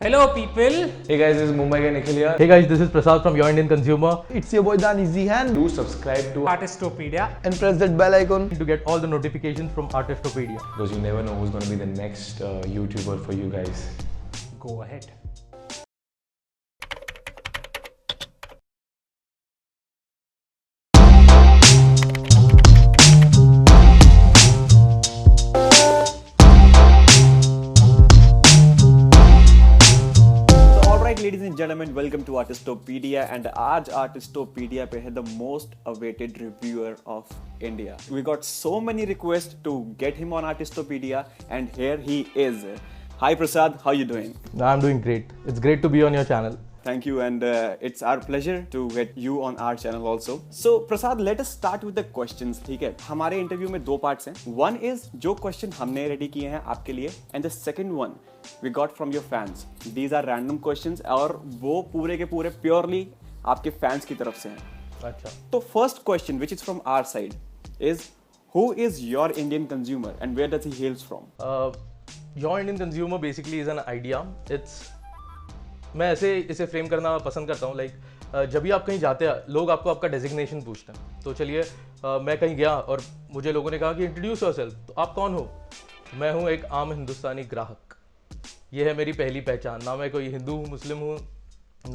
Hello people. Hey guys, this is Mumbai guy Nikhil here. Hey guys, this is Prasad from Your Indian Consumer. It's your boy Dani Zihan. Do subscribe to Artistopedia. And press that bell icon To get all the notifications from Artistopedia. because you never know who's going to be the next YouTuber for you guys. Go ahead. Ladies and gentlemen, welcome to Artistopedia and आज Artistopedia पे है the most awaited reviewer of India. We got so many requests to get him on Artistopedia and here he is. Hi Prasad, how you doing? I'm doing great. It's great to be on your channel. Thank you and it's our pleasure to get you on our channel also. So Prasad, let us start with the questions, ठीक है? हमारे interview में दो parts हैं. One is जो question हमने ready किए हैं आपके लिए and the second one we got from your fans. These are random questions और वो पूरे के पूरे purely आपके fans की तरफ से हैं. अच्छा. तो first question which is from our side is who is your Indian consumer and where does he hails from? Your Indian Consumer basically is an idea. मैं ऐसे इसे फ्रेम करना पसंद करता हूँ. जब भी आप कहीं जाते हैं लोग आपको आपका डेजिग्नेशन पूछते हैं. तो चलिए मैं कहीं गया और मुझे लोगों ने कहा कि इंट्रोड्यूस योरसेल्फ. तो आप कौन हो? मैं हूँ एक आम हिंदुस्तानी ग्राहक. ये है मेरी पहली पहचान. ना मैं कोई हिंदू हूँ, मुस्लिम हूँ,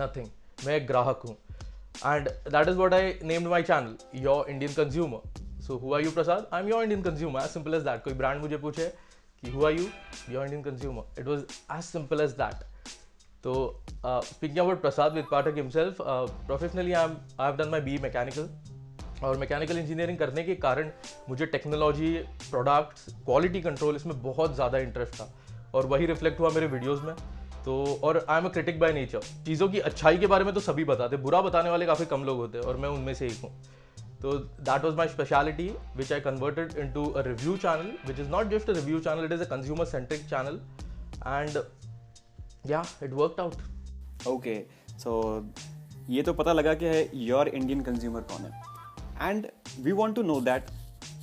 नथिंग. मैं एक ग्राहक हूँ. And that is what I named my channel, your Indian consumer. So who are you Prasad? I am your Indian consumer. As simple as that. कोई ब्रांड मुझे पूछे कि who are you? Your Indian consumer. It was as simple as that. तो speaking about Prasad with Pathak himself, professionally I have done my B mechanical. और mechanical engineering करने के कारण मुझे टेक्नोलॉजी, प्रोडक्ट्स, क्वालिटी कंट्रोल इसमें बहुत ज़्यादा इंटरेस्ट था और वही रिफ्लेक्ट हुआ मेरे वीडियोज़ में. तो और I am a critic by nature. चीज़ों की अच्छाई के बारे में तो सभी बताते, बुरा बताने वाले काफ़ी कम लोग होते हैं और मैं उनमें से एक हूँ. तो that was my speciality which I converted into a review channel which is not just a review channel, it is a consumer centric channel. And yeah, it worked out. Okay, so ये तो पता लगा कि है your Indian consumer कौन है. And we want to know that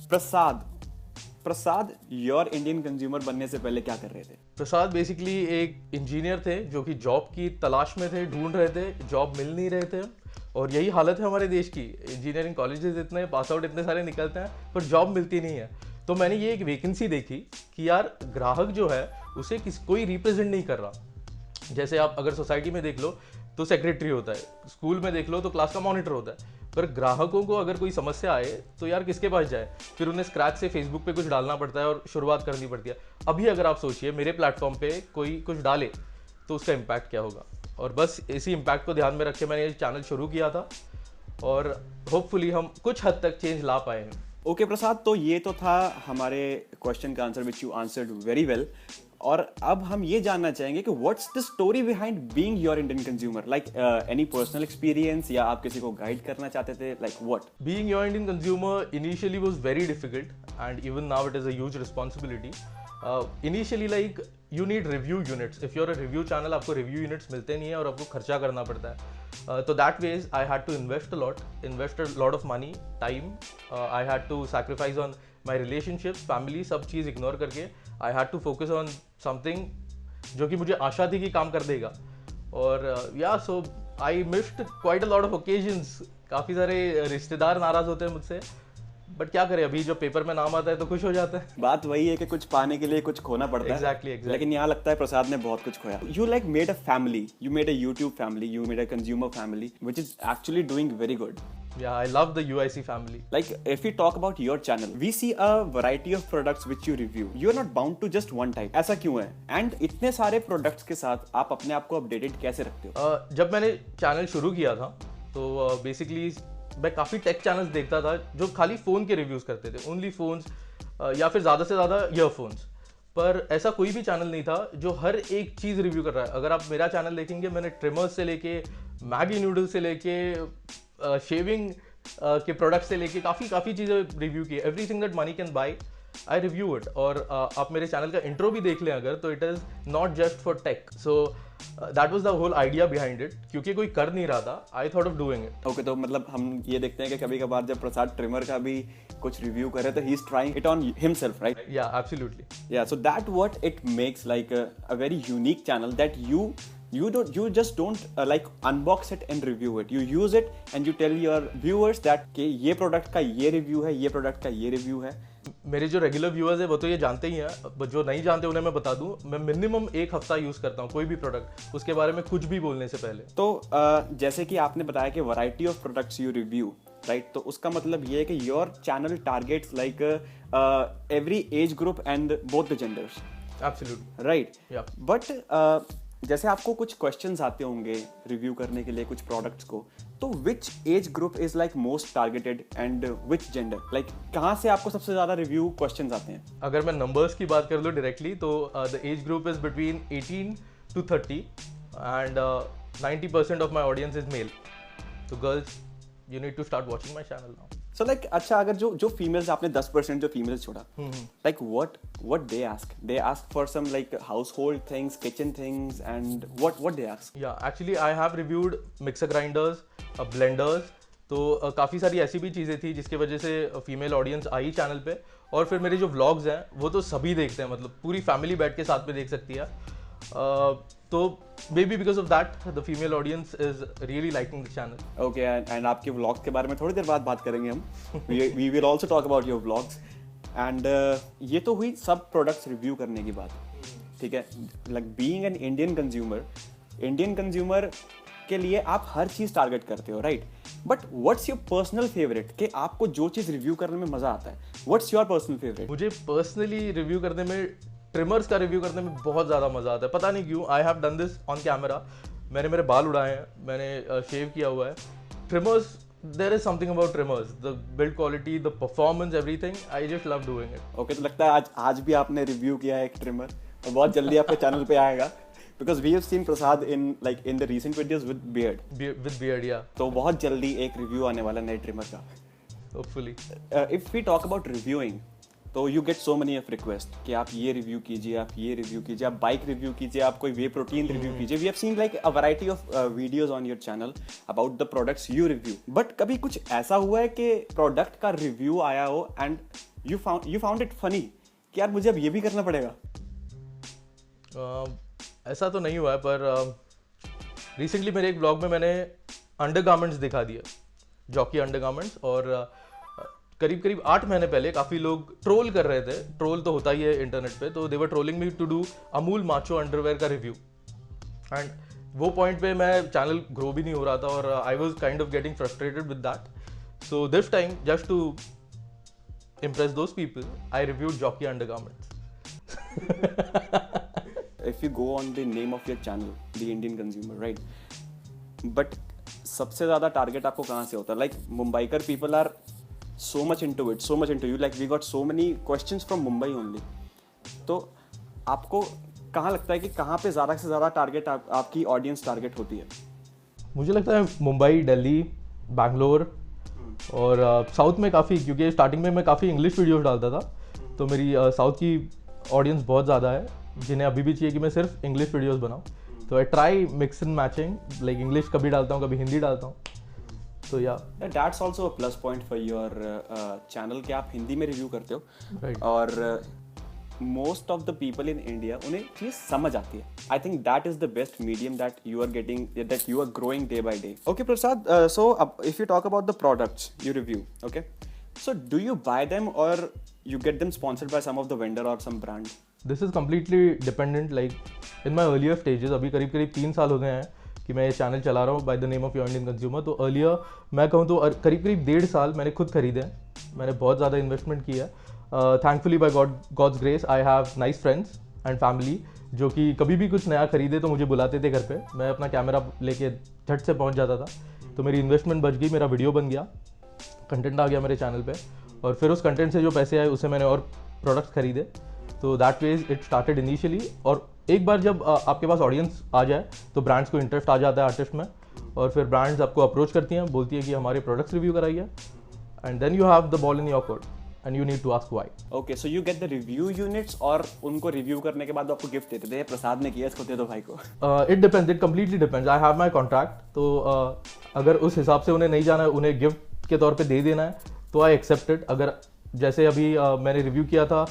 Prasad your Indian consumer बनने से पहले क्या कर रहे थे? प्रसाद बेसिकली एक इंजीनियर थे जो कि जॉब की तलाश में थे, ढूंढ रहे थे, जॉब मिल नहीं रहे थे. और यही हालत है हमारे देश की. इंजीनियरिंग कॉलेजेस इतने पास आउट इतने सारे निकलते हैं पर जॉब मिलती नहीं है. तो मैंने ये एक वैकेंसी देखी कि यार ग्राहक जो है उसे कोई रिप्रेजेंट नहीं कर रहा. जैसे आप अगर सोसाइटी में देख लो तो सेक्रेटरी होता है, स्कूल में देख लो तो क्लास का मॉनिटर होता है, पर ग्राहकों को अगर कोई समस्या आए तो यार किसके पास जाए? फिर उन्हें स्क्रैच से फेसबुक पे कुछ डालना पड़ता है और शुरुआत करनी पड़ती है. अभी अगर आप सोचिए मेरे प्लेटफॉर्म पे कोई कुछ डाले तो उसका इम्पैक्ट क्या होगा. और बस इसी इम्पैक्ट को ध्यान में रख के मैंने ये चैनल शुरू किया था और होपफुली हम कुछ हद तक चेंज ला पाए हैं. ओके प्रसाद, तो ये तो था हमारे क्वेश्चन का answer which you answered very well. और अब हम ये जानना चाहेंगे कि what's the story behind being your Indian consumer. Like any personal experience या आप किसी को गाइड करना चाहते थे? Like what? Being your Indian consumer initially was very difficult and even now it is a huge responsibility. Initially like you need review units. If you're a review channel, आपको review units मिलते नहीं है और आपको खर्चा करना पड़ता है. तो that ways I had to invest a lot of money, time. I had to sacrifice on my relationships, family, सब चीज़ इग्नोर करके I had to focus on something जो कि मुझे आशा थी कि काम कर देगा. और so I missed quite a lot of occasions. काफ़ी सारे रिश्तेदार नाराज़ होते हैं मुझसे, बट क्या करें, अभी जो पेपर में नाम आता है तो खुश हो जाते हैं. बात वही है कि कुछ पाने के लिए कुछ खोना पड़ता है. Exactly. लेकिन यहाँ लगता है प्रसाद ने बहुत कुछ खोया. You like made a family, you made a YouTube family, you made a consumer family, which is actually doing very good. Yeah, I love the UIC family. Like if we talk about your channel, we see a variety of products which you review. You are not bound to just one type. ऐसा क्यों है? And इतने सारे products के साथ आप अपने आप को updated कैसे रखते हो? जब मैंने चैनल शुरू किया था तो बेसिकली मैं काफ़ी टेक चैनल्स देखता था जो खाली फ़ोन के रिव्यूज़ करते थे, ओनली फ़ोन्स या फिर ज़्यादा से ज़्यादा ईयरफोन्स. पर ऐसा कोई भी चैनल नहीं था जो हर एक चीज़ रिव्यू कर रहा है. अगर आप मेरा चैनल देखेंगे, मैंने ट्रिमर्स से लेके मैगी नूडल्स से लेके शेविंग के प्रोडक्ट्स से लेके काफ़ी चीज़ें रिव्यू की. Everything that money can buy I review it. और आप मेरे चैनल का इंट्रो भी देख लें अगर, तो it is not just for tech. So that was the whole idea behind it, क्योंकि कोई कर नहीं रहा था, I thought of doing it. Okay, तो मतलब हम ये देखते हैं कि कभी कभार जब प्रसाद ट्रिमर का भी कुछ रिव्यू करे तो he is trying it on himself, right? या absolutely. Yeah, so that what it makes like a very unique channel that you just don't like unbox it and review it. You use it and you tell your viewers that कि ये product का ये review है, ये product का ये review है. मेरे जो रेगुलर व्यूअर्स है वो तो ये जानते ही हैं, but जो नहीं जानते उन्हें मैं बता दूं, मैं मिनिमम 1 हफ्ता यूज़ करता हूँ कोई भी प्रोडक्ट, उसके बारे में कुछ भी बोलने से पहले। तो जैसे कि आपने बताया कि variety of products you review, right? तो उसका मतलब ये है कि your channel targets like every age group and both the genders, absolutely, right? Yeah. But जैसे आपको कुछ क्वेश्चंस आते होंगे रिव्यू करने के लिए कुछ प्रोडक्ट्स को, तो which age group is like most targeted and which gender, like कहाँ से आपको सबसे ज्यादा रिव्यू क्वेश्चंस आते हैं? अगर मैं नंबर्स की बात कर लूँ डायरेक्टली, तो the age group is between 18 to 30 and 90% of my audience is male. तो girls, you need to start watching my channel now. So like अच्छा, अगर जो फीमेल्स, आपने 10% जो फीमेल्स छोड़ा, like what they ask for some like household things, kitchen things, and what they ask? Yeah, actually I have reviewed mixer grinders, blenders, तो काफ़ी सारी ऐसी भी चीज़ें थी जिसकी वजह से फीमेल ऑडियंस आई चैनल पे। और फिर मेरे जो व्लॉग्स हैं वो तो सभी देखते हैं, मतलब पूरी फैमिली बैठ के साथ में देख सकती है। तो maybe because of that the female audience is really liking the channel. Okay, and आपके व्लॉग्स के बारे में थोड़ी देर बाद बात करेंगे हम। We will also talk about your vlogs. And ये तो हुई सब प्रोडक्ट्स रिव्यू करने की बात, ठीक है? Like being an Indian consumer के लिए आप हर चीज़ टारगेट करते हो, right? But what's your personal favourite, कि आपको जो चीज़ रिव्यू करने में मज़ा आता है? What's your personal favourite? मुझे पर्सनली रिव्यू करने में, ट्रिमर्स का रिव्यू करने में बहुत ज़्यादा मज़ा आता है। पता नहीं क्यों, आई have done this on camera. मैंने मेरे बाल उड़ाए हैं, मैंने शेव किया हुआ है। Trimmers, there is something about trimmers, the build quality, the performance, everything, I just love doing it. Okay, तो लगता है आज भी आपने रिव्यू किया है एक ट्रिमर, और बहुत जल्दी आपके चैनल पे आएगा, because we have seen Prasad in the recent videos with beard. Yeah, तो बहुत जल्दी एक रिव्यू आने वाला नए ट्रिमर का, hopefully. If we talk about reviewing, तो you get so many of request कि आप ये रिव्यू कीजिए, आप ये रिव्यू कीजिए, आप बाइक रिव्यू कीजिए, आप कोई वे प्रोटीन रिव्यू कीजिए। We have seen like a variety of videos on your channel about the products you review. But कभी कुछ ऐसा हुआ है कि प्रोडक्ट का रिव्यू आया हो and you found it funny कि यार मुझे अब ये भी करना पड़ेगा? ऐसा तो नहीं हुआ है, पर रिसेंटली मेरे एक ब्लॉग में मैंने अंडरगारमेंट्स दिखा दिया, जॉकी अंडरगारमेंट्स। और करीब 8 महीने पहले काफ़ी लोग ट्रोल कर रहे थे, ट्रोल तो होता ही है इंटरनेट पे, तो they were trolling me to do Amul macho underwear का रिव्यू। एंड वो पॉइंट पे मैं चैनल ग्रो भी नहीं हो रहा था, और I was kind of getting frustrated with that. So this time, just to impress those people, I reviewed jockey undergarments. If you go on the name of your channel, the Indian consumer, right? But सबसे ज़्यादा target आपको कहाँ से होता है? Like Mumbaikar people are so much into it, so much into you. Like we got so many questions from Mumbai only. तो आपको कहाँ लगता है कि कहाँ पे ज़्यादा से ज़्यादा टारगेट आपकी ऑडियंस टारगेट होती है? मुझे लगता है मुंबई, दिल्ली, बैंगलोर और साउथ में काफ़ी, क्योंकि स्टार्टिंग में मैं काफ़ी इंग्लिश वीडियोस डालता था, तो मेरी साउथ की ऑडियंस बहुत ज़्यादा है, जिन्हें अभी भी चाहिए कि मैं सिर्फ इंग्लिश वीडियोस बनाऊँ। तो I try mix and matching, like English कभी डालता हूँ, कभी हिंदी डालता हूँ। तो yeah that's also a plus point for your channel कि आप हिंदी में रिव्यू करते हो, Right. और most of the people in India उन्हें चीज़ समझ आती है। I think that is the best medium that you are getting, that you are growing day by day. Okay Prasad, so if you talk about the products you review, okay, so do you bye them और you get them sponsored by some of the vendor or some brand? This is completely dependent, like in my earlier stages. अभी करीब 3 साल हो गए हैं कि मैं ये चैनल चला रहा हूँ by the name of your Indian consumer. तो अर्लियर मैं कहूँ तो करीब 1.5 साल मैंने खुद खरीदे हैं, मैंने बहुत ज़्यादा इन्वेस्टमेंट किया है। Thankfully by God's grace I have nice friends and family, जो कि कभी भी कुछ नया खरीदे तो मुझे बुलाते थे घर पे, मैं अपना कैमरा लेके झट से पहुँच जाता था। तो मेरी इन्वेस्टमेंट बच गई, मेरा वीडियो बन गया, कंटेंट आ गया मेरे चैनल पे, और फिर उस कंटेंट से जो पैसे आए उससे मैंने और प्रोडक्ट्स खरीदे। तो that way it started initially. और एक बार जब आपके पास ऑडियंस आ जाए तो ब्रांड्स को इंटरेस्ट आ जाता है आर्टिस्ट में, और फिर ब्रांड्स आपको अप्रोच करती हैं, बोलती है कि हमारे प्रोडक्ट्स रिव्यू कराइए, and then you have the ball in your court. and you need to ask why. Okay so you get the review units और उनको रिव्यू करने के बाद आपको गिफ्ट देते थे प्रसाद ने किया इसको दे दो भाई को It depends, it completely depends. I have my contract. तो अगर उस हिसाब से उन्हें नहीं जाना है, उन्हें गिफ्ट के तौर पे दे देना है, तो आई एक्सेप्ट इट. अगर जैसे अभी मैंने रिव्यू किया था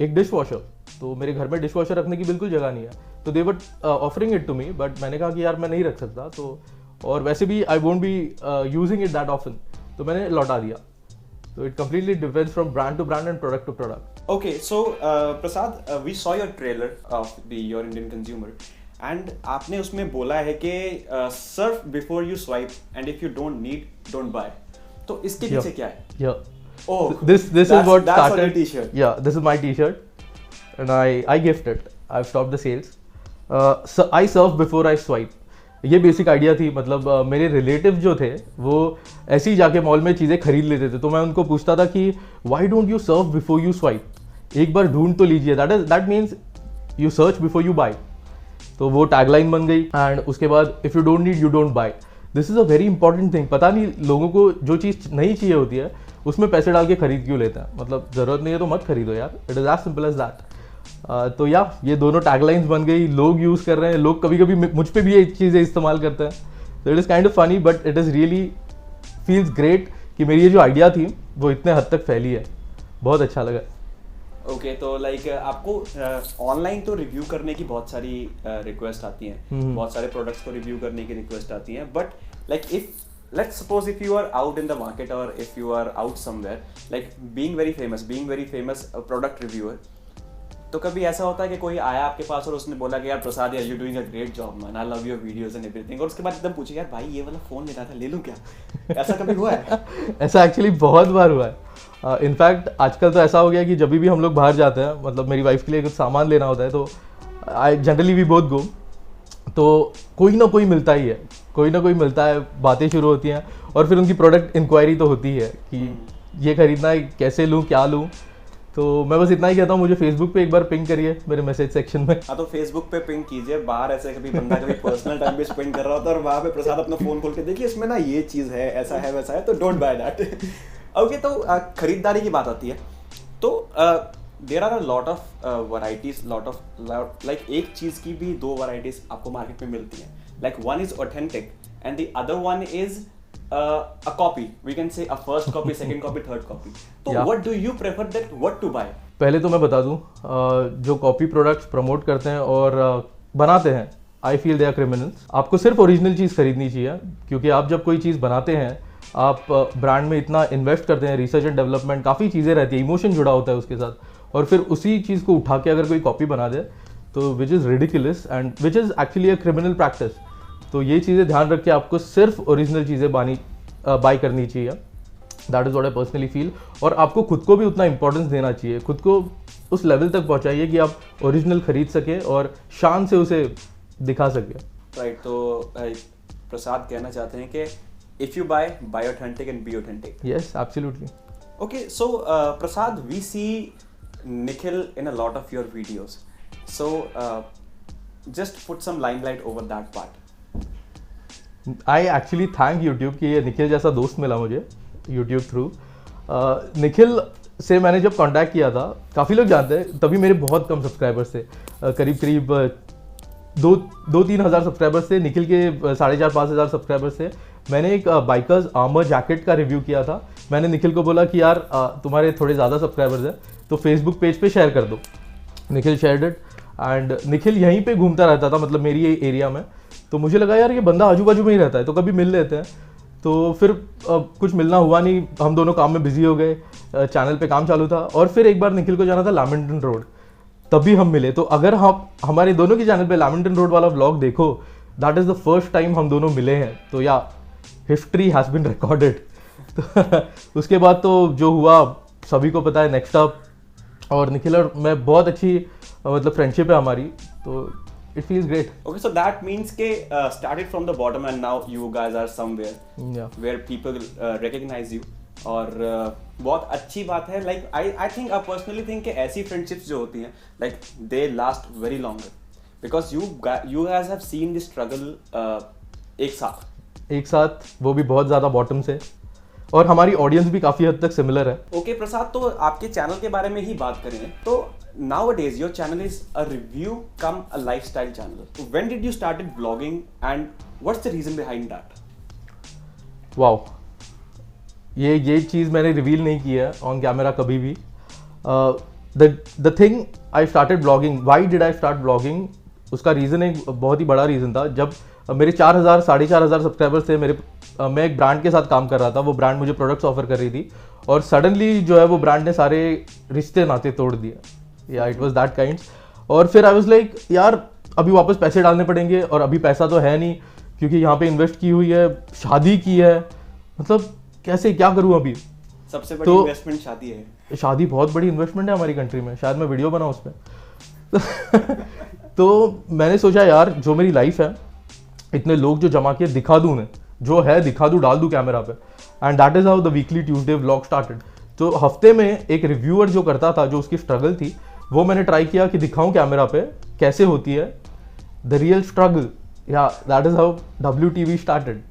एक डिश वॉशर, तो मेरे घर में डिश वॉशर रखने की बिल्कुल जगह नहीं है, तो they were offering it to me, but मैंने कहा कि यार मैं नहीं रख सकता, तो और वैसे भी I won't be using it that often, तो मैंने लौटा दिया. तो it completely depends from brand to brand and product to product. Okay, so Prasad, we saw your trailer of Your Indian Consumer, and आपने उसमें बोला है कि surf before you swipe, and if you don't need, don't buy. तो इसके पीछे क्या है? Yeah. Oh, This is what that's started. on your t-shirt. Yeah, this is my t-shirt, and I gift it. I've stopped the sales. So I surf before I swipe. ये basic idea थी. मतलब मेरे relative जो थे वो ऐसे ही जाके mall में चीज़ें खरीद लेते थे, तो मैं उनको पूछता था कि why don't you serve before you swipe, एक बार ढूंढ तो लीजिए. That means you search before you buy. तो वो टैगलाइन बन गई. एंड उसके बाद if you don't need you don't buy. This is a very important thing. पता नहीं लोगों को जो चीज़ नहीं चाहिए होती है उसमें पैसे डाल के खरीद क्यों लेते हैं. मतलब ज़रूरत नहीं है तो मत खरीदो यार. It is as simple as that. तो या ये दोनों टैगलाइंस बन गई, लोग यूज़ कर रहे हैं, लोग कभी कभी मुझ पे भी ये चीज़ें इस्तेमाल करते हैं. तो it is kind of funny, but it is really feels great कि मेरी ये जो आइडिया थी वो इतने हद तक फैली है. बहुत अच्छा लगा. ओके तो लाइक आपको ऑनलाइन तो रिव्यू करने की बहुत सारी रिक्वेस्ट आती हैं, बहुत सारे प्रोडक्ट्स को रिव्यू करने की रिक्वेस्ट आती हैं, but like if let's suppose if you are out in the market or if you are out somewhere, like being very famous a product reviewer, तो कभी ऐसा होता है कि कोई आया आपके पास और उसने बोला कि यार प्रसाद यार you doing a great job man, I love your videos and everything, और उसके बाद एकदम पूछे यार भाई ये वाला फोन लेना था ले लूं क्या? ऐसा कभी हुआ है? ऐसा एक्चुअली बहुत बार हुआ है. इनफैक्ट आजकल तो ऐसा हो गया कि जब भी हम लोग बाहर जाते हैं, मतलब मेरी वाइफ के लिए कुछ सामान लेना होता है, तो I generally we both go, तो कोई ना कोई मिलता ही है, कोई ना कोई मिलता है, बातें शुरू होती हैं और फिर उनकी प्रोडक्ट इंक्वायरी तो होती है कि ये खरीदना है, कैसे लूँ, क्या लूँ. तो मैं बस इतना ही कहता हूँ, मुझे फेसबुक पे एक बार पिंग करिए मेरे मैसेज सेक्शन में. हाँ तो फेसबुक पे पिंग कीजिए. बाहर ऐसे कभी बंदा कभी पर्सनल टाइम पे स्पेंड कर रहा होता है और वहाँ पे प्रसाद अपना फोन खोल के देखिए इसमें ना ये चीज़ है, ऐसा है वैसा है, तो डोंट बाय दैट. ओके तो खरीदारी की बात आती है तो there are a lot of varieties, like एक चीज़ की भी दो वैरायटीज आपको मार्केट में मिलती हैं. Like one is authentic and the other one is a copy, we can say a first copy, second copy, third copy. So Yeah. what do you prefer that what to buy? पहले तो मैं बता दूं, जो copy products promote करते हैं और बनाते हैं, I feel they are criminals. आपको सिर्फ ओरिजिनल चीज़ खरीदनी चाहिए, क्योंकि आप जब कोई चीज़ बनाते हैं, आप ब्रांड में इतना इन्वेस्ट करते हैं, रिसर्च एंड डेवलपमेंट, काफ़ी चीज़ें रहती है, इमोशन जुड़ा होता है उसके साथ, और फिर उसी चीज़ को उठा के अगर कोई कॉपी बना दे तो which is ridiculous and which is actually a criminal practice. तो ये चीज़ें ध्यान रख के आपको सिर्फ ओरिजिनल चीज़ें बाई करनी चाहिए. That is what I personally feel. और आपको खुद को भी उतना इंपॉर्टेंस देना चाहिए, खुद को उस लेवल तक पहुंचाइए कि आप ओरिजिनल खरीद सके और शान से उसे दिखा सके. राइट. तो प्रसाद कहना चाहते हैं कि if you bye authentic and be authentic. Yes absolutely. Okay, so Prasad, we see Nikhil in a lot of your videos. So just put some limelight over that part. I actually thank YouTube कि ये निखिल जैसा दोस्त मिला मुझे YouTube through. Nikhil से मैंने जब contact किया था, काफ़ी लोग जानते हैं, तभी मेरे बहुत कम सब्सक्राइबर्स थे, करीब 2-3 हज़ार सब्सक्राइबर्स थे. निखिल के 4,500-5,000 सब्सक्राइबर्स थे. मैंने एक बाइकर्स आर्मर जैकेट का रिव्यू किया था. मैंने निखिल को बोला कि यार तुम्हारे थोड़े ज़्यादा सब्सक्राइबर्स हैं तो फेसबुक पेज पे शेयर कर दो. Nikhil shared it and Nikhil यहीं पे घूमता रहता था, मतलब मेरी एरिया में. तो मुझे लगा यार ये बंदा आजू बाजू में ही रहता है तो कभी मिल लेते हैं. तो फिर कुछ मिलना हुआ नहीं, हम दोनों काम में बिजी हो गए, चैनल पे काम चालू था. और फिर एक बार निखिल को जाना था लैमिंगटन रोड, तभी हम मिले. तो अगर हम हमारे दोनों के चैनल पे लैमिंगटन रोड वाला व्लॉग देखो, that is the first time हम दोनों मिले हैं. तो या हिस्ट्री हैज़ बिन रिकॉर्डेड. तो उसके बाद तो जो हुआ सभी को पता है, नेक्स्ट अप. और निखिल और मैं बहुत अच्छी मतलब फ्रेंडशिप है हमारी, तो it feels great. Okay, so that means के started from the bottom and now you guys are somewhere where people recognize you. और बहुत अच्छी बात है. Like I think I personally think कि ऐसी friendships जो होती हैं like they last very longer because you guys have seen the struggle एक साथ वो भी बहुत ज़्यादा बॉटम से. और हमारी ऑडियंस भी काफ़ी हद तक सिमिलर है। ओके प्रसाद, तो आपके चैनल के बारे में ही बात करें तो nowadays your channel is a review cum a lifestyle channel. So when did you started vlogging and what's the reason behind that? Wow, ये चीज़ मैंने रिवील नहीं की है ऑन कैमरा कभी भी। The thing I started blogging, why did I start blogging, उसका reason एक बहुत ही बड़ा रीज़न था। जब मेरे 4,000 4,500 सब्सक्राइबर्स थे मेरे, मैं एक ब्रांड के साथ काम कर रहा था, वो ब्रांड मुझे प्रोडक्ट्स ऑफर कर रही थी और सडनली जो है वो ब्रांड ने सारे रिश्ते नाते तोड़ दिए। या इट वाज दैट काइंड्स। और फिर आई वाज लाइक यार अभी वापस पैसे डालने पड़ेंगे और अभी पैसा तो है नहीं क्योंकि यहाँ पे इन्वेस्ट की हुई है, शादी की है, मतलब कैसे क्या करूँ अभी। सबसे बड़ी इन्वेस्टमेंट शादी है। शादी बहुत बड़ी इन्वेस्टमेंट है हमारी कंट्री में, शायद मैं वीडियो बनाऊँ उस पर। तो मैंने सोचा यार जो मेरी लाइफ है, इतने लोग जो जमा किए दिखा दूँ उन्हें, जो है दिखा दूँ, डाल दूँ कैमरा पे। And that is how the weekly Tuesday vlog started. तो हफ्ते में एक रिव्यूअर जो करता था, जो उसकी स्ट्रगल थी, वो मैंने ट्राई किया कि दिखाऊं कैमरा पे कैसे होती है the real struggle. Yeah that is how WTV started.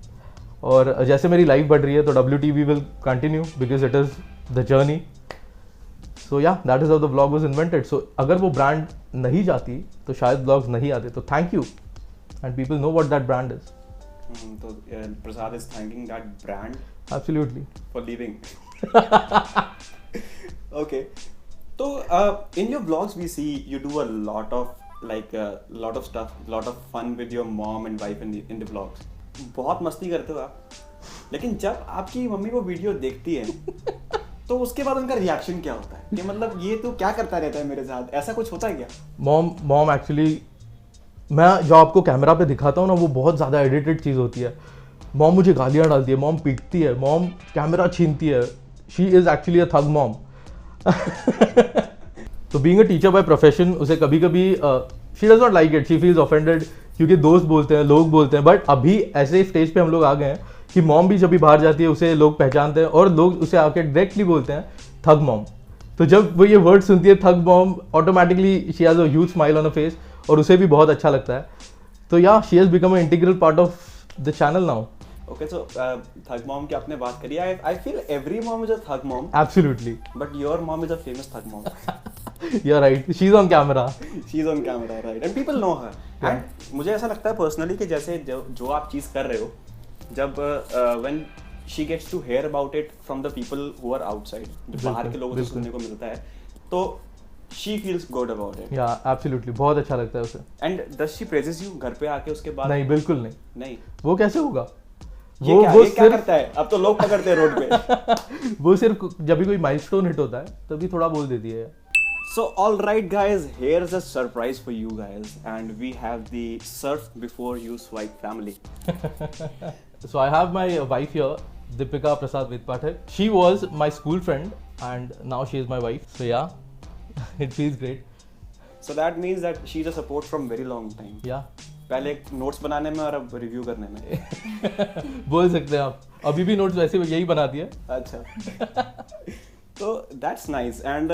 और जैसे मेरी लाइफ बढ़ रही है तो WTV will continue because it is the journey. So yeah that is how the vlog was invented. So अगर वो ब्रांड नहीं जाती तो शायद व्लॉग्स नहीं आते। तो thank you and people know what that brand is. तो Prasad is thanking that brand absolutely for living. Okay. So in your vlogs we see you do a lot of stuff, lot of fun with your mom and wife in the vlogs. बहुत मस्ती करते हो आप, लेकिन जब आपकी mummy वो video देखती है तो उसके बाद उनका रिएक्शन क्या होता है कि मतलब ये तो क्या करता रहता है मेरे साथ, ऐसा कुछ होता है क्या? मॉम एक्चुअली, मैं जो आपको कैमरा पे दिखाता हूँ ना वो बहुत ज़्यादा एडिटेड चीज़ होती है। मॉम मुझे गालियाँ डालती है, मॉम पीटती है, मॉम कैमरा छीनती है। She is actually a thug mom. तो being a teacher by profession, उसे कभी कभी she does not like it, she feels offended क्योंकि दोस्त बोलते हैं, लोग बोलते हैं। बट अभी ऐसे स्टेज पे हम लोग आ गए हैं कि मॉम भी जब भी बाहर जाती है उसे लोग पहचानते हैं और लोग उसे आके डायरेक्टली बोलते हैं थग मॉम। तो जब वो ये वर्ड सुनती है thug mom, automatically she has a huge smile on a face और उसे भी बहुत अच्छा लगता है। तो yeah she has become a integral part of the channel now. Okay, so thug mom की आपने बात करी। I feel every mom is a thug mom. Absolutely. But your mom is a famous thug mom. You're right. She's on camera. She's on camera, right? And people know her. And मुझे ऐसा लगता है personally कि जैसे जो आप चीज़ कर रहे हो, जब when she gets to hear about it from the people who are outside, जो बाहर के लोगों से सुनने को मिलता है, तो she feels good about it. Yeah, absolutely. बहुत अच्छा लगता है उसे। And does she praises you घर पे आके उसके बाद? नहीं, बिल्कुल नहीं। नहीं। वो कैसे होगा? ये क्या करता है? अब तो लोग पकड़ते हैं रोड पे। वो सिर्फ जब भी कोई माइलस्टोन हिट होता है तभी थोड़ा बोल देती है। So all right guys, here's a surprise for you guys and we have the surf before you swipe family. So I have my wife here, Deepika Prasad Vidpathak. She was my school friend and now she is my wife. So yeah, it feels great. So that means that she's a support from very long time. Yeah. पहले notes बनाने में और अब review करने में। बोल सकते हैं आप, अभी भी नोट्स वैसे यही बनाती है। अच्छा। तो that's nice and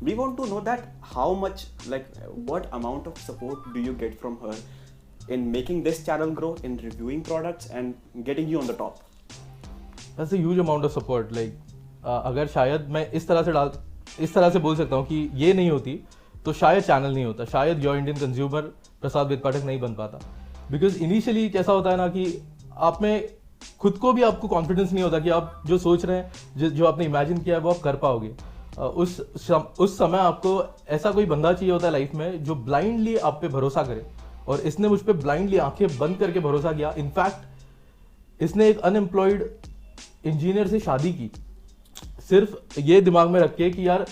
we want to know that how much, like what amount of support do you get from her in making this channel grow, in reviewing products and getting you on the top? That's a huge amount of support. Like अगर शायद मैं इस तरह से बोल सकता हूँ कि ये नहीं होती तो शायद चैनल नहीं होता, शायद योर इंडियन कंज्यूमर प्रसाद विदपाठक नहीं बन पाता। बिकॉज इनिशियली कैसा होता है ना कि आप में खुद को भी आपको कॉन्फिडेंस नहीं होता कि आप जो सोच रहे हैं, जो आपने इमेजिन किया है वो आप कर पाओगे। उस समय आपको ऐसा कोई बंदा चाहिए होता है लाइफ में जो ब्लाइंडली आप पे भरोसा करे, और इसने मुझ पे ब्लाइंडली आंखें बंद करके भरोसा किया। इनफैक्ट इसने एक अनएम्प्लॉयड इंजीनियर से शादी की, सिर्फ ये दिमाग में रख के कि यार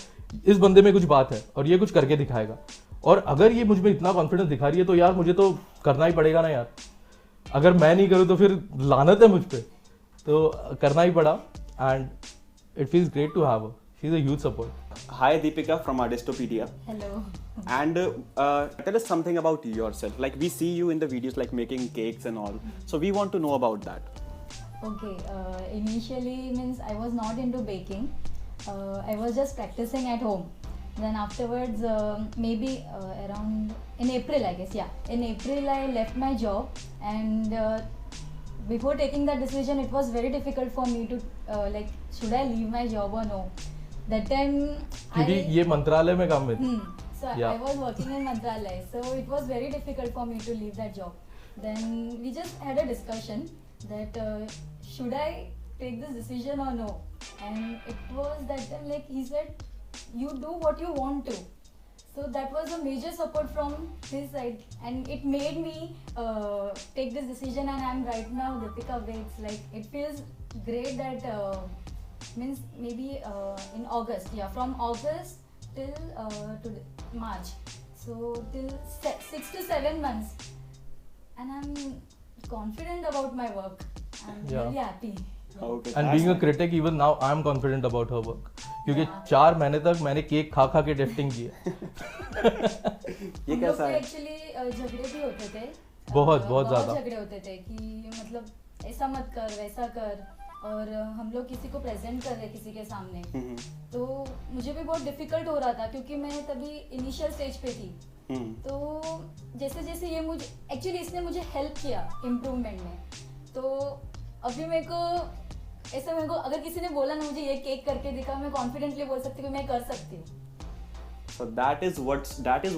इस बंदे में कुछ बात है और ये कुछ करके दिखाएगा, और अगर ये मुझ में इतना कॉन्फिडेंस दिखा रही है तो यार मुझे तो करना ही पड़ेगा ना यार। अगर मैं नहीं करूँ तो फिर लानत है मुझ पे, तो करना ही पड़ा। And it feels great to have her, she is a huge support. Hi Deepika from Artistopedia. Hello. And tell us something about yourself. Like we see you in the videos like making cakes and all. So we want to know about that. Okay. Initially, means I was not into baking. I was just practicing at home. Then afterwards, maybe around in April, I guess. Yeah, in April I left my job, and before taking that decision, it was very difficult for me to like, should I leave my job or no? That time, क्योंकि ये मंत्रालय में काम में थी. So Yeah. I was working in Mantralaya, so it was very difficult for me to leave that job. Then we just had a discussion that should I take this decision or no? And it was that time like he said, you do what you want to. So that was a major support from his side, and it made me take this decision. And I'm right now Deepika Bates. Like it feels great that means maybe in August, yeah, from August till to March, so till 6 to 7 months, and I'm confident about my work. I'm Yeah. really happy. Okay, And that's being a nice. critic, even now I am confident about her work. क्योंकि Yeah. 4 महीने तक मैंने cake खा खा के testing की है. ये कैसा है? एक्चुअली झगड़े भी होते थे. बहुत ज़्यादा. झगड़े होते थे कि मतलब ऐसा मत कर, वैसा कर, और हम लोग किसी को प्रेजेंट कर रहे किसी के सामने, तो मुझे भी बहुत डिफिकल्ट हो रहा था क्योंकि मैं तभी इनिशियल स्टेज पे थी. तो जैसे जैसे ये मुझे एक्चुअली इसने मुझे हेल्प किया इम्प्रूवमेंट में. तो अभी मेरे को अगर किसी ने बोला ना मुझे ये केक करके दिखा, मैं कॉन्फिडेंटली बोल सकती हूँ कि मैं कर सकती हूँ. So that is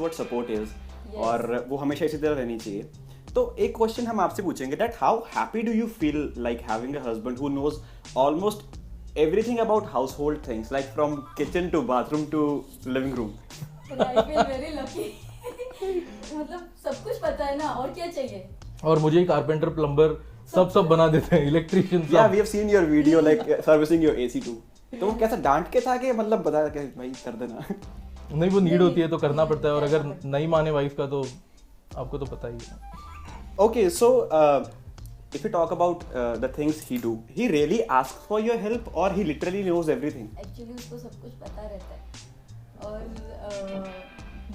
what support is. Yes. और वो हमेशा इसी तरह रहनी चाहिए. तो एक क्वेश्चन हम आपसे पूछेंगे that how happy do you feel like having a husband who knows almost everything about household things, like from kitchen to bathroom to living room? I feel very lucky. मतलब सब कुछ पता है ना, और क्या चाहिए. और मुझे कारपेंटर, प्लम्बर सब बना देते हैं, इलेक्ट्रिशियन सब. Yeah, we have seen your video like servicing your AC too. तो वो कैसा डांट के था कि मतलब बताया कि भाई कर देना? नहीं, वो नीड होती है तो करना पड़ता है, और अगर नहीं माने वाइफ का तो आपको तो पता ही है. Okay, so if you talk about the things he do, he really asks for your help or he literally knows everything? Actually उसको सब कुछ पता रहता है, और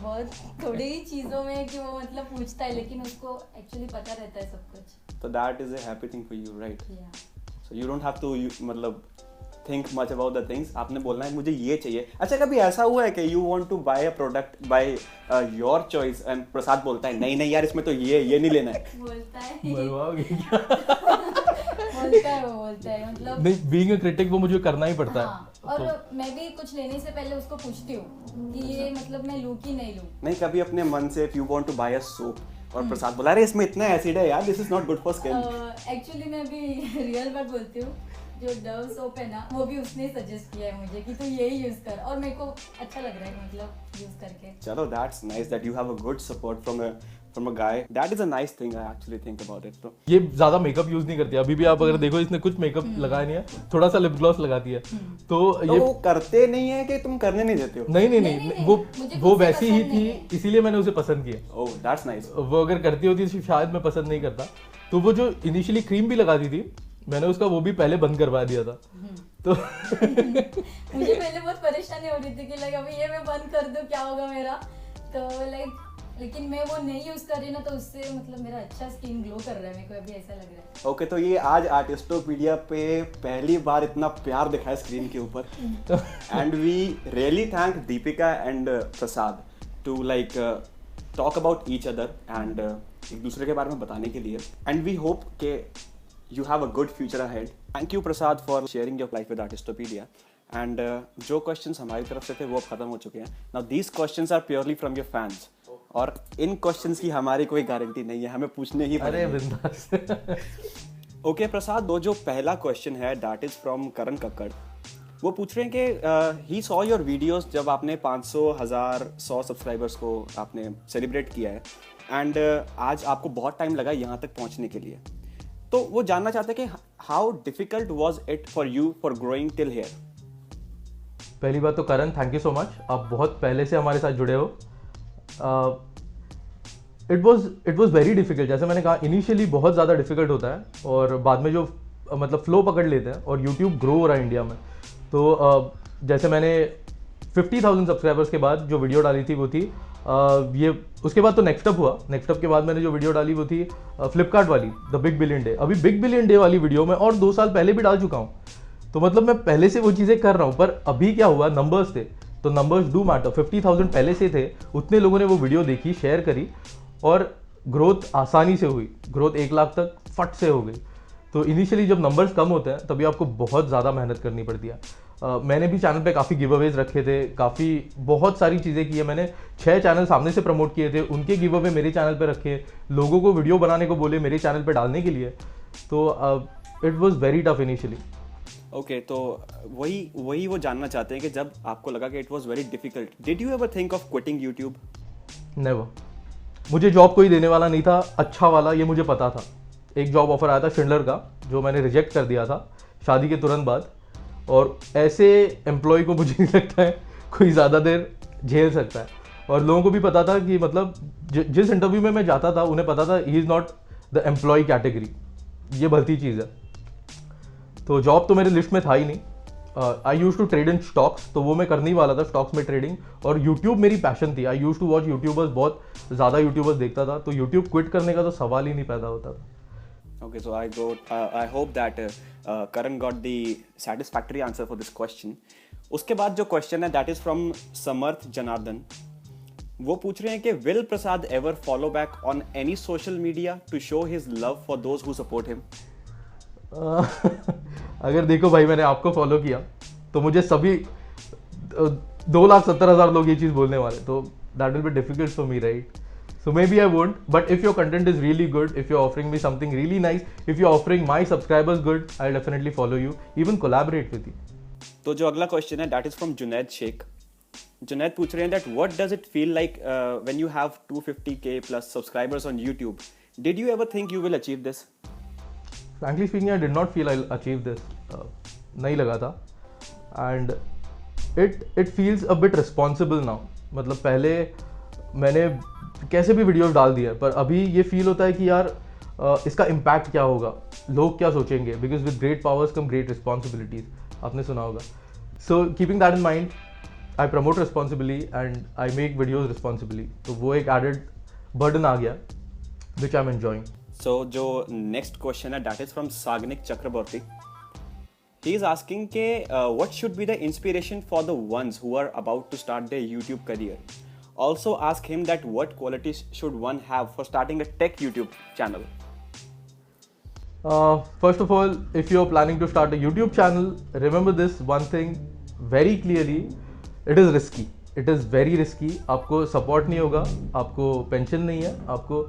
बहुत थोड़ी ही चीज़ों में कि वो मतलब पूछता है, लेकिन उसको एक्चुअली पता रहता है सब कुछ. So that is a happy thing for you, right? Yeah. So you don't have to मतलब think much about the things. आपने बोलना है मुझे ये चाहिए. अच्छा, कभी ऐसा हुआ है कि you want to buy a product by your choice and प्रसाद बोलता है नहीं यार इसमें तो ये नहीं लेना है? बोलता है. मरवाओगे क्या? बोलता है मतलब. नहीं, बीइंग अ क्रिटिक वो मुझे करना ही पड़ता है. हाँ, और मैं भी कुछ लेने से पहले उसको पूछती हूँ कि ये मतलब मैं लूँ कि नहीं लूँ. नहीं, कभी अपने मन से if you want to buy a soap और प्रसाद बोला अरे इसमें इतना एसिड है यार, this is not good for skin. Actually मैं भी रियल बात बोलती हूँ, जो डव सोप है ना वो भी उसने सजेस्ट किया है मुझे कि तू यही यूज कर, और मेरे को अच्छा लग रहा है मतलब यूज करके. चलो, that's nice that you have a good support from a guy. That is a nice thing, I actually think about it. तो ये ज्यादा मेकअप यूज नहीं करती. अभी भी आप अगर देखो इसने कुछ मेकअप लगाया नहीं है, थोड़ा सा लिप ग्लॉस लगाती है. तो ये वो करते नहीं है कि तुम करने नहीं देते हो? नहीं, मुझे वो खुद से वैसी ही पसंद थी, नहीं है. इसीलिए मैंने उसे पसंद किया. Oh, that's nice. वो अगर करती होती तो शायद मैं पसंद नहीं करता. तो वो जो इनिशियली क्रीम भी लगाती थी, मैंने उसका वो भी पहले बंद करवा दिया था. तो मुझे पहले बहुत परेशानी हो रही थी कि लाइक अभी ये मैं बंद कर दूं क्या होगा मेरा, तो लाइक लेकिन मैं वो नहीं यूज कर रही ना, तो उससे मतलब मेरा अच्छा स्किन ग्लो कर रहा है, मेरे को अभी ऐसा लग रहा है. ओके, तो ये आज आर्टिस्टोपीडिया पे पहली बार इतना प्यार दिखाया स्क्रीन के ऊपर. And we really thank Deepika and Prasad to like talk about each other and एक दूसरे के बारे में बताने के लिए. एंड वी होप के you have a good future ahead. Thank you Prasad for sharing your life with Artistopedia. And जो questions हमारी तरफ से थे वो अब खत्म हो चुके हैं. Now these questions are purely from your fans. और इन questions की हमारी कोई गारंटी नहीं है, हमें पूछने ही अरे पड़ेंगे. बिंदास. ओके प्रसाद, वो जो पहला क्वेश्चन है दैट इज फ्रॉम करण कक्कड़. वो पूछ रहे हैं कि ही सॉ योर वीडियोस जब आपने 500, 1000, 100 सब्सक्राइबर्स को आपने सेलिब्रेट किया है, एंड आज आपको बहुत टाइम लगा यहाँ तक पहुँचने के लिए. तो वो जानना चाहते हैं कि how difficult was it for you for growing till here. पहली बात तो करण, थैंक यू सो मच. आप बहुत पहले से हमारे साथ जुड़े हो. It was very difficult. जैसे मैंने कहा, इनिशियली बहुत ज़्यादा डिफिकल्ट होता है, और बाद में जो मतलब फ्लो पकड़ लेते हैं, और यूट्यूब ग्रो हो रहा है इंडिया में. तो जैसे मैंने 50,000 सब्सक्राइबर्स के बाद जो वीडियो डाली थी वो थी ये, उसके बाद तो नेक्स्ट अप हुआ. नेक्स्ट अप के बाद मैंने जो वीडियो डाली वो थी फ्लिपकार्ट वाली, द बिग बिलियन डे. अभी बिग बिलियन डे वाली वीडियो मैं और 2 साल पहले भी डाल चुका हूँ. तो मतलब मैं पहले से वो चीज़ें कर रहा हूँ. पर अभी क्या हुआ, नंबर्स थे, तो नंबर्स डू मैटर. 50,000 पहले से थे, उतने लोगों ने वो वीडियो देखी, शेयर करी, और ग्रोथ आसानी से हुई. ग्रोथ 1 लाख तक फट से हो गई. तो इनिशियली जब नंबर्स कम होते हैं तभी आपको बहुत ज़्यादा मेहनत करनी पड़ती है। मैंने भी चैनल पे काफ़ी गिव अवेज रखे थे, बहुत सारी चीज़ें की है मैंने। 6 चैनल सामने से प्रमोट किए थे, उनके गिव अवे मेरे चैनल पे रखे, लोगों को वीडियो बनाने को बोले मेरे चैनल पे डालने के लिए। तो it was very tough initially. Okay, तो वही वो जानना चाहते हैं कि जब आपको लगा कि it was very difficult, did you ever think of quitting YouTube? Never. मुझे जॉब कोई देने वाला नहीं था अच्छा वाला, ये मुझे पता था। एक जॉब ऑफर आया था शिंडलर का, जो मैंने रिजेक्ट कर दिया था शादी के तुरंत बाद। और ऐसे एम्प्लॉय को मुझे नहीं लगता है कोई ज़्यादा देर झेल सकता है। और लोगों को भी पता था कि मतलब जिस इंटरव्यू में मैं जाता था उन्हें पता था he is not the employ category, ये भलती चीज़ है। तो जॉब तो मेरे लिस्ट में था ही नहीं। I use to trade in stocks, तो वो मैं करने ही वाला था, स्टॉक्स में ट्रेडिंग। और यूट्यूब मेरी पैशन थी। आई यूज टू वॉच यूट्यूबर्स, बहुत ज़्यादा यूट्यूबर्स देखता था। तो यूट्यूब क्विट करने का तो सवाल ही नहीं पैदा होता था। Okay, so I hope that Karan got the satisfactory answer for this question. उसके बाद जो क्वेश्चन है that is from समर्थ जनार्दन। वो पूछ रहे हैं कि will Prasad ever follow back on any social media to show his love for those who support him? अगर देखो भाई, मैंने आपको फॉलो किया तो मुझे सभी 2,70,000 लोग ये चीज़ बोलने वाले, तो that will be difficult for me, right? So maybe I won't, but if your content is really good, if you're offering me something really nice, if you're offering my subscribers good, I'll definitely follow you, even collaborate with you. तो जो अगला question है that is from Junaid Sheikh. Junaid पूछ रहे हैं that what does it feel like when you have 250k plus subscribers on YouTube? Did you ever think you will achieve this? Frankly speaking, I did not feel I'll achieve this. नहीं लगा था, and it feels a bit responsible now. मतलब पहले मैंने कैसे भी videos डाल दिया, पर अभी ये फील होता है कि यार इसका इम्पैक्ट क्या होगा, लोग क्या सोचेंगे, because with great powers come great responsibilities, आपने सुना होगा। So keeping that in mind, I promote responsibly and I make videos responsibly. तो वो एक एडेड बर्डन आ गया विच आई एम एंजॉइंग। सो जो नेक्स्ट क्वेश्चन है that is from Sagnik Chakraborty. He is asking के what should be the inspiration for the ones who are about to start their YouTube career? Also ask him that what qualities should one have for starting a tech YouTube channel? First of all, if you're planning to start a YouTube channel, remember this one thing very clearly, it is risky. It is very risky. आपको support नहीं होगा, आपको pension नहीं है, आपको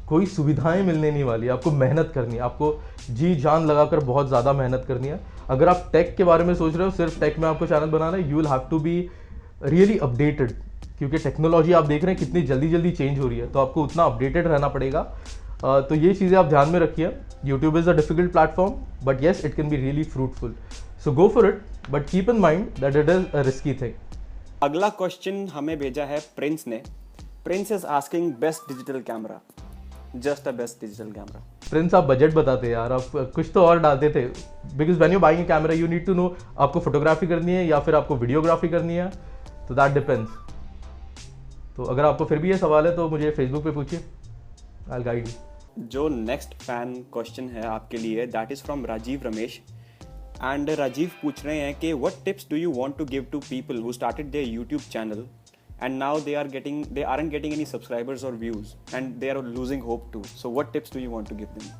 कोई सुविधाएं मिलने नहीं वाली, आपको मेहनत करनी है, आपको जी जान लगाकर बहुत ज़्यादा मेहनत करनी है। अगर आप टेक के बारे में सोच रहे हो, सिर्फ टेक में आपको चैनल बनाना है, you will have to be really updated, क्योंकि टेक्नोलॉजी आप देख रहे हैं कितनी जल्दी जल्दी चेंज हो रही है, तो आपको उतना अपडेटेड रहना पड़ेगा। तो ये चीज़ें आप ध्यान में रखिए। YouTube is a difficult platform, but yes it can be really fruitful, so go for it, but keep in mind that it is a risky thing. अगला क्वेश्चन हमें भेजा है प्रिंस ने। Prince is asking best digital camera, just a best digital camera. Prince, आप budget बताते यार, आप कुछ तो और डालते थे, because when you buying a camera you need to know आपको फोटोग्राफी करनी है या फिर आपको वीडियोग्राफी करनी है, तो दैट डिपेंड्स। तो अगर आपको फिर भी ये सवाल है तो मुझे फेसबुक पे पूछिए, आई विल गाइड यू। जो नेक्स्ट फैन क्वेश्चन है आपके लिए that is from Rajiv Ramesh. And Rajiv पूछ रहे हैं कि what tips do you want to give to people who started their YouTube channel and now they aren't getting any subscribers or views and they are losing hope too, so what tips do you want to give them?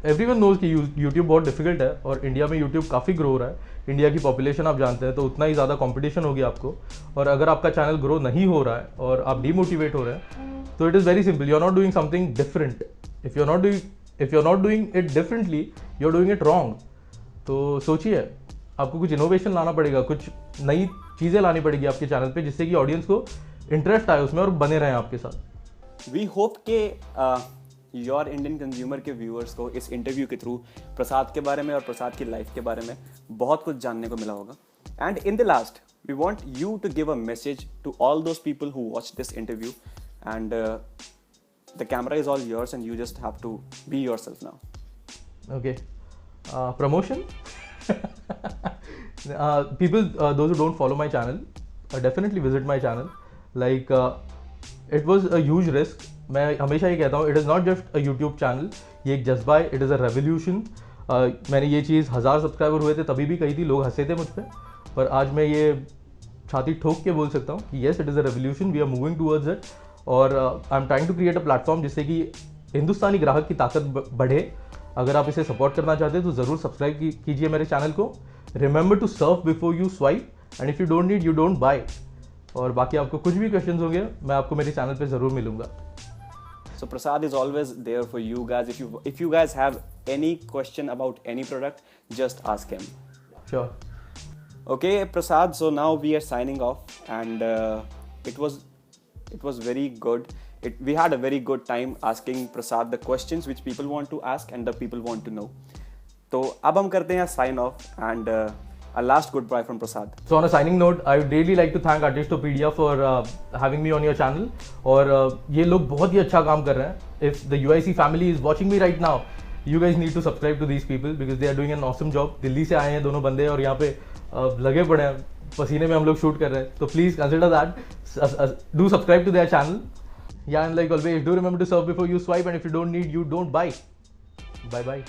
Everyone knows कि YouTube बहुत difficult है और India में YouTube काफ़ी grow हो रहा है। India की पॉपुलेशन आप जानते हैं, तो उतना ही ज़्यादा कंपटीशन होगी आपको। और अगर आपका चैनल ग्रो नहीं हो रहा है और आप डीमोटिवेट हो रहे हैं, तो it is very simple, you are not doing something different. If you are not doing it differently, you are doing it wrong. तो सोचिए, आपको कुछ इनोवेशन लाना पड़ेगा, कुछ नई चीज़ें लानी पड़ेगी आपके चैनल पे, जिससे कि ऑडियंस को इंटरेस्ट आए उसमें और बने रहें आपके साथ। वी होप के योर इंडियन कंज्यूमर के व्यूअर्स को इस इंटरव्यू के थ्रू प्रसाद के बारे में और प्रसाद की लाइफ के बारे में बहुत कुछ जानने को मिला होगा। And in the last we want you to give a message to all those people who watch this interview and the camera is all yours and you just have to be yourself now. Okay, promotion. People, those who don't follow my channel, definitely visit my channel. Like, it was a huge risk. मैं हमेशा ये कहता हूँ, it is not just a YouTube channel. ये एक जज्बा है, it is a revolution. मैंने ये चीज़ 1000 सब्सक्राइबर हुए थे तभी भी कही थी, लोग हंसे थे मुझ पर, पर आज मैं ये छाती ठोक के बोल सकता हूँ कि yes, it is a revolution. We are moving towards it. और I'm trying to create a platform जिससे कि हिंदुस्तानी ग्राहक की ताकत बढ़े अगर आप इसे सपोर्ट करना चाहते हैं तो ज़रूर सब्सक्राइब कीजिए मेरे चैनल को. Remember to serve before you swipe, and if you don't need you don't buy. और बाकी आपको कुछ भी क्वेश्चंस होंगे मैं आपको मेरे चैनल पे ज़रूर मिलूंगा. So Prasad is always there for you guys. If you guys have any question about any product, just ask him. Sure. Okay, Prasad. So now we are signing off, and it was very good. We had a very good time asking Prasad the questions which people want to ask and the people want to know. तो अब हम करते हैं sign off and a last goodbye from Prasad. So on a signing note, I would really like to thank Artistopedia for having me on your channel. और ये लोग बहुत ही अच्छा काम कर रहे हैं. If the UIC family is watching me right now, you guys need to subscribe to these people because they are doing an awesome job. Delhi से आए हैं दोनों बंदे और यहाँ पे लगे पड़े हैं, पसीने में हम लोग शूट कर रहे हैं. तो please consider that. Do subscribe to their channel. Yeah, and like always, do remember to serve before you swipe, and if you don't need, you don't buy. Bye bye.